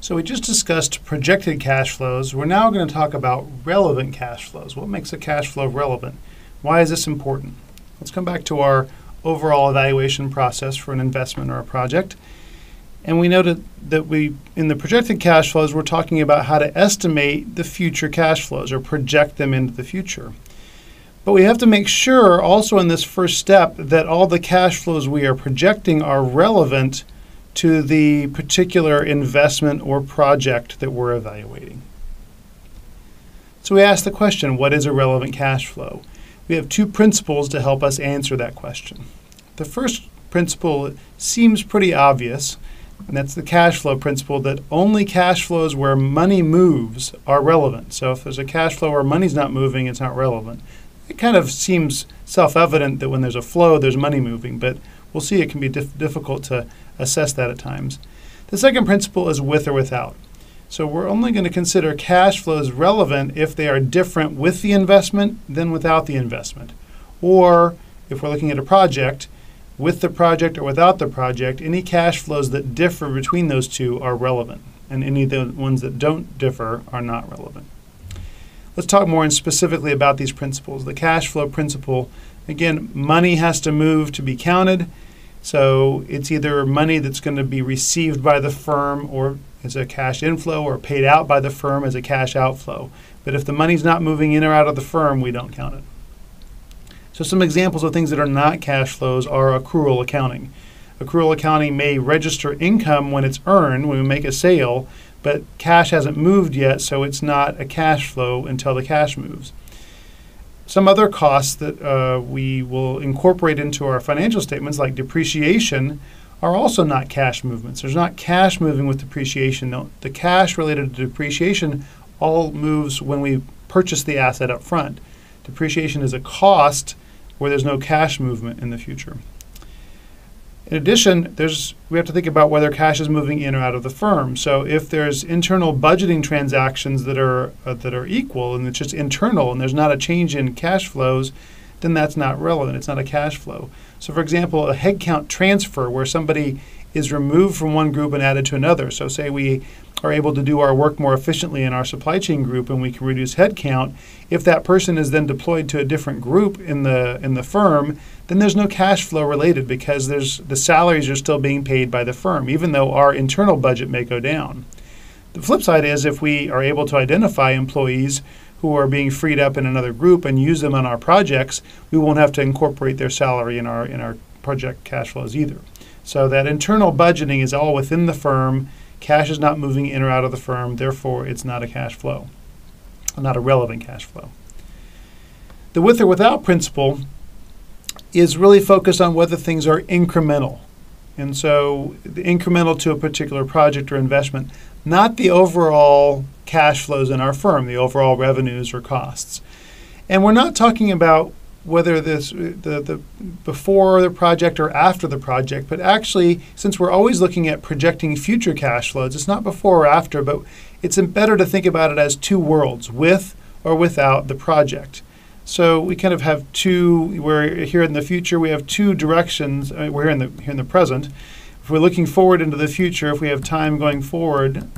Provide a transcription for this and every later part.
So we just discussed projected cash flows. We're now going to talk about relevant cash flows. What makes a cash flow relevant? Why is this important? Let's come back to our overall evaluation process for an investment or a project. And we noted that in the projected cash flows, we're talking about how to estimate the future cash flows or project them into the future. But we have to make sure also in this first step that all the cash flows we are projecting are relevant to the particular investment or project that we're evaluating. So we ask the question, what is a relevant cash flow? We have two principles to help us answer that question. The first principle seems pretty obvious, and that's the cash flow principle, that only cash flows where money moves are relevant. So if there's a cash flow where money's not moving, it's not relevant. It kind of seems self-evident that when there's a flow, there's money moving, but we'll see it can be difficult to assess that at times. The second principle is with or without. So we're only going to consider cash flows relevant if they are different with the investment than without the investment. Or if we're looking at a project, with the project or without the project, any cash flows that differ between those two are relevant, and any of the ones that don't differ are not relevant. Let's talk more specifically about these principles. The cash flow principle, again, money has to move to be counted. So it's either money that's going to be received by the firm or as a cash inflow or paid out by the firm as a cash outflow. But if the money's not moving in or out of the firm, we don't count it. So some examples of things that are not cash flows are accrual accounting. Accrual accounting may register income when it's earned, when we make a sale, but cash hasn't moved yet, so it's not a cash flow until the cash moves. Some other costs that we will incorporate into our financial statements, like depreciation, are also not cash movements. There's not cash moving with depreciation. No, the cash related to depreciation all moves when we purchase the asset up front. Depreciation is a cost where there's no cash movement in the future. In addition, we have to think about whether cash is moving in or out of the firm. So if there's internal budgeting transactions that are equal and it's just internal and there's not a change in cash flows, then that's not relevant. It's not a cash flow. So for example, a headcount transfer where somebody is removed from one group and added to another. So say we are able to do our work more efficiently in our supply chain group and we can reduce headcount. If that person is then deployed to a different group in the firm, then there's no cash flow related because the salaries are still being paid by the firm, even though our internal budget may go down. The flip side is if we are able to identify employees who are being freed up in another group and use them on our projects, we won't have to incorporate their salary in our project cash flows either. So that internal budgeting is all within the firm. Cash is not moving in or out of the firm, therefore it's not a cash flow, not a relevant cash flow. The with or without principle is really focused on whether things are incremental. And so the incremental to a particular project or investment, not the overall cash flows in our firm, the overall revenues or costs. And we're not talking about whether the before the project or after the project, but actually, since we're always looking at projecting future cash flows, it's not before or after, but it's better to think about it as two worlds, with or without the project. So we kind of have we're here in the future, we have two directions. We're here in the present. If we're looking forward into the future, if we have time going forward,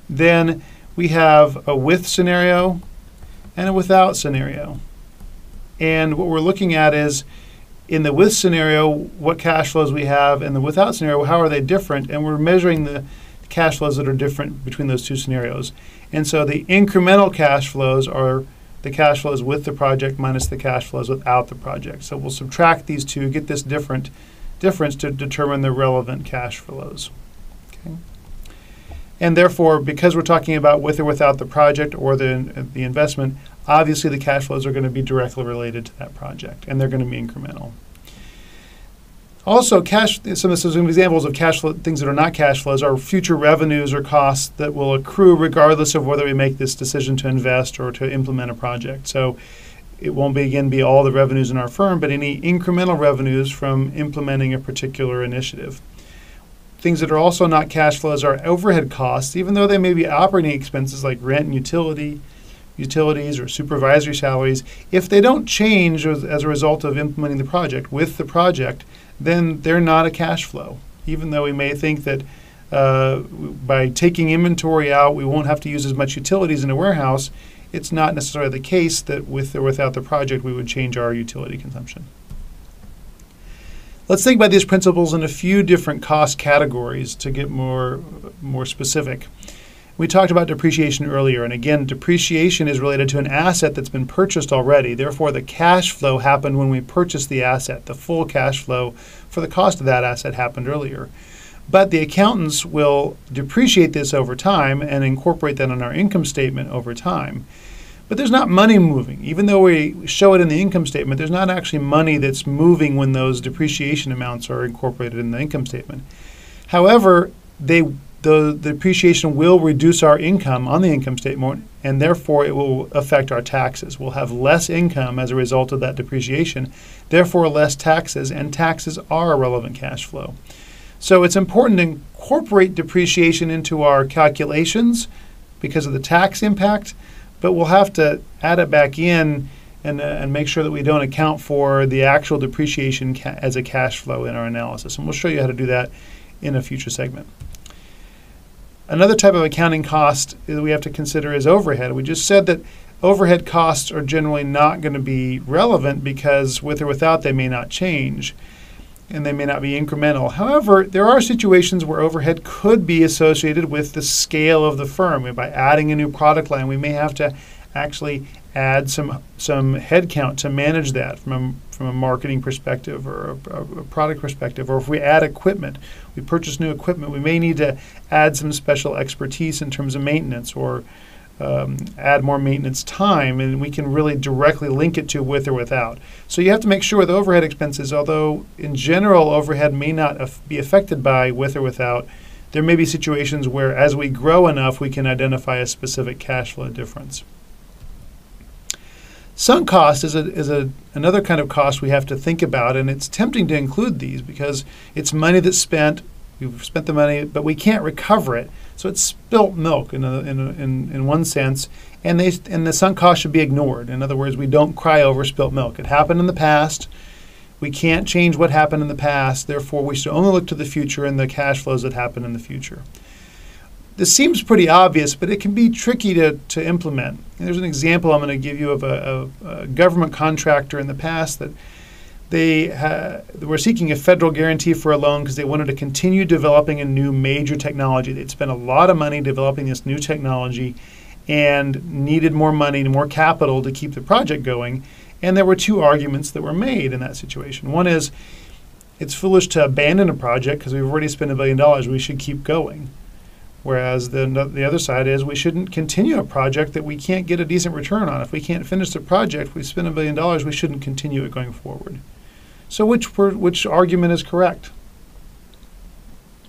then we have a with scenario and a without scenario. And what we're looking at is, in the with scenario, what cash flows we have, and the without scenario, how are they different? And we're measuring the cash flows that are different between those two scenarios. And so the incremental cash flows are the cash flows with the project minus the cash flows without the project. So we'll subtract these two, get this difference to determine the relevant cash flows. Okay. And therefore, because we're talking about with or without the project or the investment, obviously the cash flows are going to be directly related to that project, and they're going to be incremental. Also, some examples of cash flow, things that are not cash flows, are future revenues or costs that will accrue regardless of whether we make this decision to invest or to implement a project. So it won't be all the revenues in our firm, but any incremental revenues from implementing a particular initiative. Things that are also not cash flows are overhead costs, even though they may be operating expenses like rent and utilities or supervisory salaries. If they don't change as a result of implementing the project, then they're not a cash flow. Even though we may think that by taking inventory out, we won't have to use as much utilities in a warehouse. It's not necessarily the case that with or without the project we would change our utility consumption. Let's think about these principles in a few different cost categories to get more specific. We talked about depreciation earlier, and again, depreciation is related to an asset that's been purchased already. Therefore, the cash flow happened when we purchased the asset. The full cash flow for the cost of that asset happened earlier. But the accountants will depreciate this over time and incorporate that on our income statement over time. But there's not money moving. Even though we show it in the income statement, there's not actually money that's moving when those depreciation amounts are incorporated in the income statement. However, the depreciation will reduce our income on the income statement, and therefore it will affect our taxes. We'll have less income as a result of that depreciation, therefore less taxes, and taxes are a relevant cash flow. So it's important to incorporate depreciation into our calculations because of the tax impact, but we'll have to add it back in and make sure that we don't account for the actual depreciation as a cash flow in our analysis. And we'll show you how to do that in a future segment. Another type of accounting cost that we have to consider is overhead. We just said that overhead costs are generally not going to be relevant because with or without they may not change and they may not be incremental. However, there are situations where overhead could be associated with the scale of the firm. By adding a new product line, we may have to actually add some headcount to manage that from a marketing perspective or a product perspective. Or if we add equipment, we purchase new equipment, we may need to add some special expertise in terms of maintenance or add more maintenance time, and we can really directly link it to with or without. So you have to make sure with overhead expenses, although in general overhead may not be affected by with or without, there may be situations where as we grow enough we can identify a specific cash flow difference. Sunk cost is another kind of cost we have to think about, and it's tempting to include these because it's money that's spent. We've spent the money, but we can't recover it. So it's spilt milk in one sense, and the sunk cost should be ignored. In other words, we don't cry over spilt milk. It happened in the past. We can't change what happened in the past. Therefore, we should only look to the future and the cash flows that happen in the future. This seems pretty obvious, but it can be tricky to implement. And there's an example I'm going to give you of a government contractor in the past that they were seeking a federal guarantee for a loan because they wanted to continue developing a new major technology. They'd spent a lot of money developing this new technology and needed more money, more capital to keep the project going. And there were two arguments that were made in that situation. One is, it's foolish to abandon a project because we've already spent $1 billion. We should keep going. Whereas the other side is, we shouldn't continue a project that we can't get a decent return on. If we can't finish the project, we spent $1 billion, we shouldn't continue it going forward. So which argument is correct?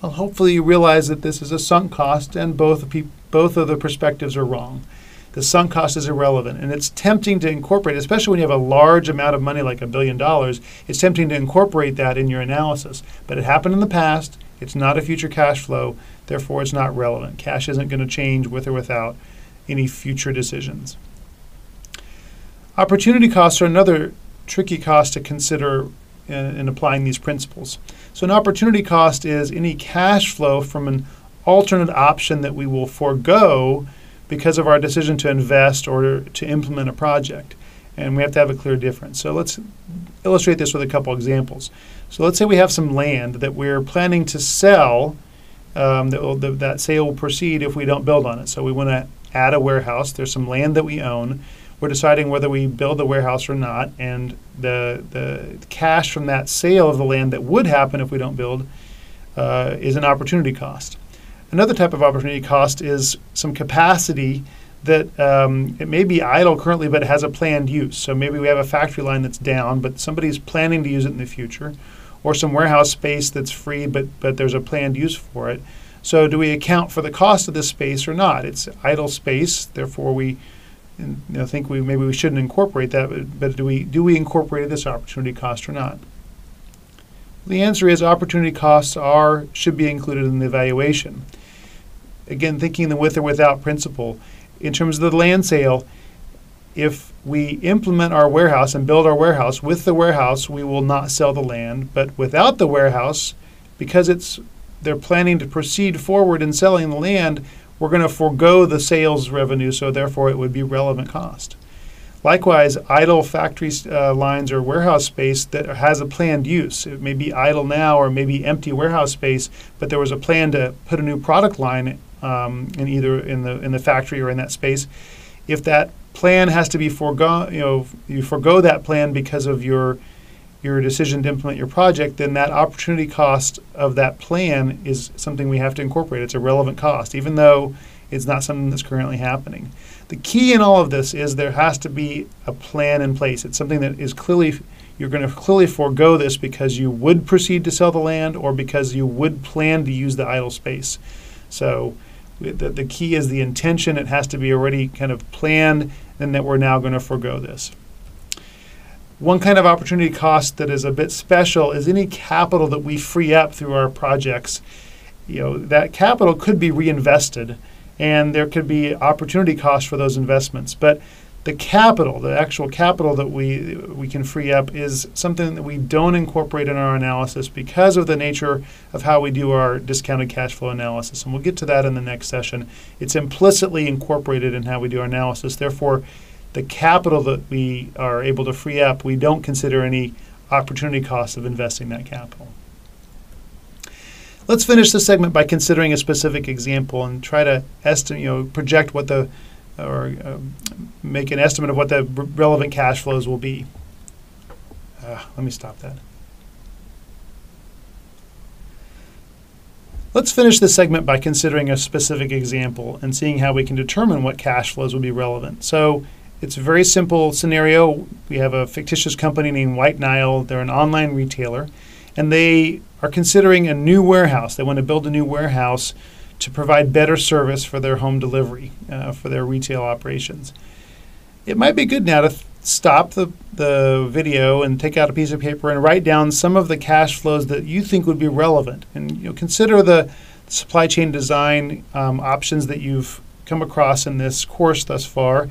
Well, hopefully you realize that this is a sunk cost and both of the perspectives are wrong. The sunk cost is irrelevant, and it's tempting to incorporate, especially when you have a large amount of money like $1 billion, it's tempting to incorporate that in your analysis. But it happened in the past, it's not a future cash flow, therefore it's not relevant. Cash isn't going to change with or without any future decisions. Opportunity costs are another tricky cost to consider in applying these principles. So an opportunity cost is any cash flow from an alternate option that we will forego because of our decision to invest or to implement a project. And we have to have a clear difference. So let's illustrate this with a couple examples. So let's say we have some land that we're planning to sell. That sale will proceed if we don't build on it. So we want to add a warehouse. There's some land that we own. We're deciding whether we build the warehouse or not, and the cash from that sale of the land that would happen if we don't build is an opportunity cost. Another type of opportunity cost is some capacity that it may be idle currently, but it has a planned use. So maybe we have a factory line that's down, but somebody's planning to use it in the future, or some warehouse space that's free, but there's a planned use for it. So do we account for the cost of this space or not? It's idle space, therefore we think maybe we shouldn't incorporate that, but do we incorporate this opportunity cost or not? The answer is opportunity costs should be included in the evaluation. Again, thinking the with or without principle. In terms of the land sale, if we implement our warehouse and build our warehouse, with the warehouse we will not sell the land, but without the warehouse, because it's they're planning to proceed forward in selling the land, we're going to forego the sales revenue, so therefore it would be relevant cost. Likewise, idle factory lines or warehouse space that has a planned use. It may be idle now or maybe empty warehouse space, but there was a plan to put a new product line in either in the factory or in that space. If that plan has to be foregone, you forego that plan because of your decision to implement your project, then that opportunity cost of that plan is something we have to incorporate. It's a relevant cost, even though it's not something that's currently happening. The key in all of this is there has to be a plan in place. It's something that is clearly, you're going to clearly forego this because you would proceed to sell the land or because you would plan to use the idle space. So the key is the intention. It has to be already kind of planned, and that we're now going to forego this. One kind of opportunity cost that is a bit special is any capital that we free up through our projects. That capital could be reinvested, and there could be opportunity costs for those investments. But the capital, the actual capital that we can free up, is something that we don't incorporate in our analysis because of the nature of how we do our discounted cash flow analysis. And we'll get to that in the next session. It's implicitly incorporated in how we do our analysis. Therefore, the capital that we are able to free up, we don't consider any opportunity costs of investing that capital. Let's finish this segment by considering a specific example and try to estimate, project what make an estimate of what the relevant cash flows will be. Let me stop that. Let's finish this segment by considering a specific example and seeing how we can determine what cash flows will be relevant. So it's a very simple scenario. We have a fictitious company named White Nile. They're an online retailer, and they are considering a new warehouse. They want to build a new warehouse to provide better service for their home delivery, for their retail operations. It might be good now to stop the video and take out a piece of paper and write down some of the cash flows that you think would be relevant. And consider the supply chain design options that you've come across in this course thus far,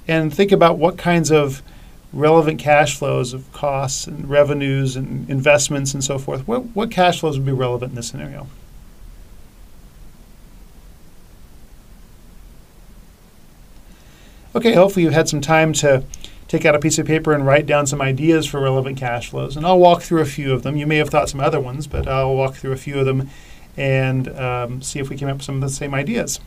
and think about what kinds of relevant cash flows of costs and revenues and investments and so forth. What cash flows would be relevant in this scenario? Okay, hopefully you've had some time to take out a piece of paper and write down some ideas for relevant cash flows. And I'll walk through a few of them. You may have thought some other ones, but I'll walk through a few of them and see if we came up with some of the same ideas.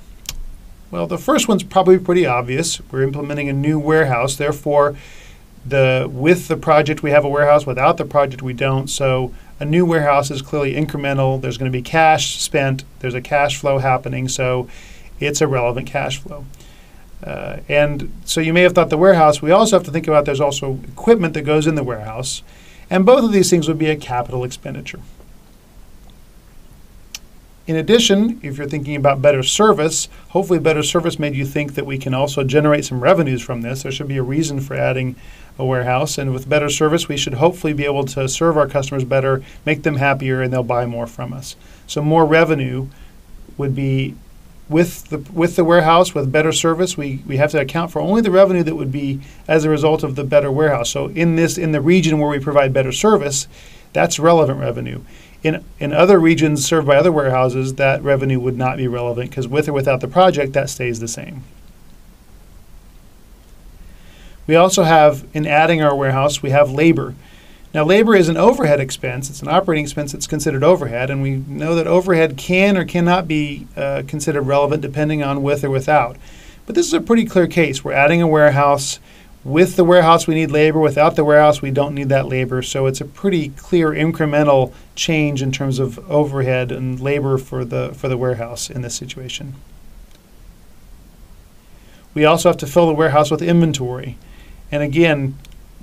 Well, the first one's probably pretty obvious. We're implementing a new warehouse. Therefore, with the project, we have a warehouse. Without the project, we don't. So a new warehouse is clearly incremental. There's going to be cash spent. There's a cash flow happening. So it's a relevant cash flow. And so you may have thought the warehouse. We also have to think about there's also equipment that goes in the warehouse. And both of these things would be a capital expenditure. In addition, if you're thinking about better service, hopefully better service made you think that we can also generate some revenues from this. There should be a reason for adding a warehouse. And with better service, we should hopefully be able to serve our customers better, make them happier, and they'll buy more from us. So more revenue would be with the warehouse, with better service. We have to account for only the revenue that would be as a result of the better warehouse. So in the region where we provide better service, that's relevant revenue. In other regions served by other warehouses, that revenue would not be relevant because with or without the project, that stays the same. We also have, in adding our warehouse, we have labor. Now, labor is an overhead expense. It's an operating expense that's considered overhead, and we know that overhead can or cannot be considered relevant depending on with or without. But this is a pretty clear case. We're adding a warehouse. With the warehouse, we need labor. Without the warehouse, we don't need that labor. So it's a pretty clear incremental change in terms of overhead and labor for the warehouse in this situation. We also have to fill the warehouse with inventory. And again,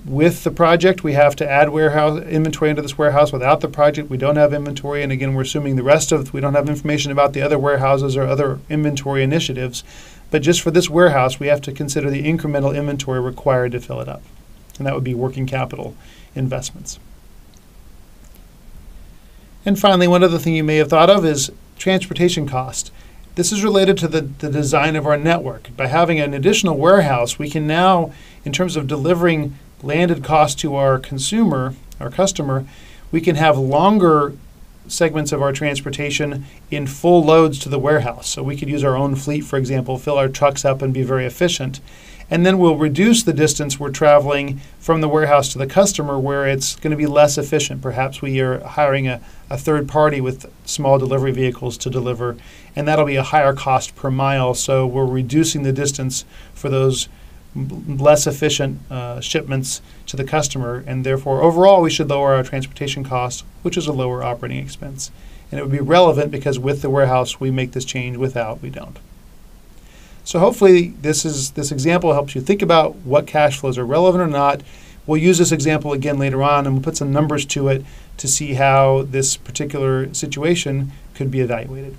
with the project, we have to add warehouse inventory into this warehouse. Without the project, we don't have inventory. And again, we're assuming we don't have information about the other warehouses or other inventory initiatives. But just for this warehouse, we have to consider the incremental inventory required to fill it up. And that would be working capital investments. And finally, one other thing you may have thought of is transportation cost. This is related to the design of our network. By having an additional warehouse, we can now, in terms of delivering landed cost to our customer, we can have longer segments of our transportation in full loads to the warehouse. So we could use our own fleet, for example, fill our trucks up and be very efficient. And then we'll reduce the distance we're traveling from the warehouse to the customer where it's going to be less efficient. Perhaps we are hiring a third party with small delivery vehicles to deliver, and that'll be a higher cost per mile. So we're reducing the distance for those less efficient shipments to the customer, and therefore overall we should lower our transportation costs, which is a lower operating expense. And it would be relevant because with the warehouse we make this change, without we don't. So hopefully this example helps you think about what cash flows are relevant or not. We'll use this example again later on, and we'll put some numbers to it to see how this particular situation could be evaluated.